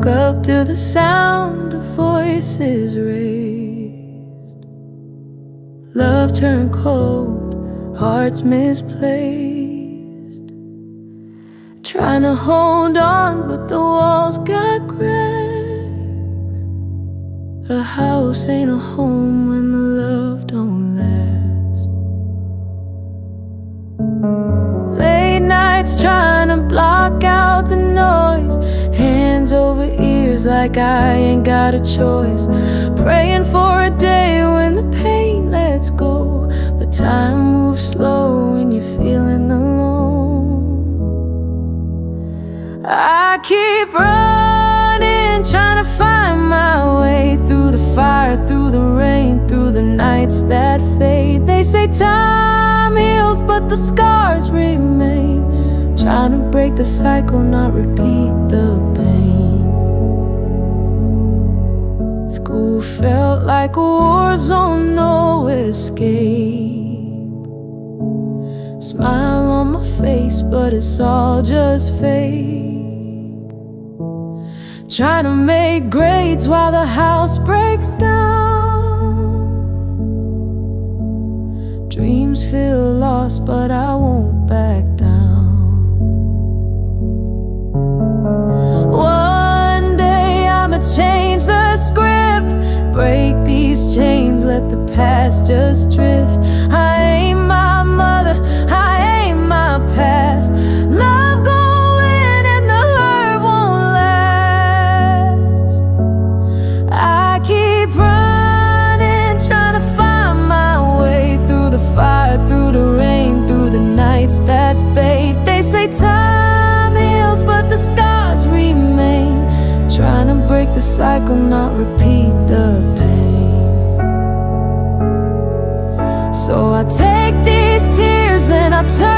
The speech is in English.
up to the sound of voices raised. Love turned cold, hearts misplaced. Trying to hold on, but the walls got cracked. A house ain't a home when the love don't last. Late nights trying to block out the noise, hands over ears like I ain't got a choice. Praying for a day when the pain lets go, but time moves slow when you're feeling alone. I keep running, trying to find my way through the fire, through the rain, through the nights that fade. They say time heals, but the scars remain. Trying to break the cycle, not repeat the pain. School felt like a war zone, no escape. Smile on my face, but it's all just fake. Trying to make grades while the house breaks down. Dreams feel lost, but I won't back down. One day I'ma change the script, break these chains, let the past just drift. I ain't my mother, I ain't my past. Love gon' win and the hurt won't last. I keep running, trying to find my way through the fire, through the rain, through the nights that fade. They say time heals, but the scars remain. Trying to break the cycle, not repeat the pain. So I take these tears and I turn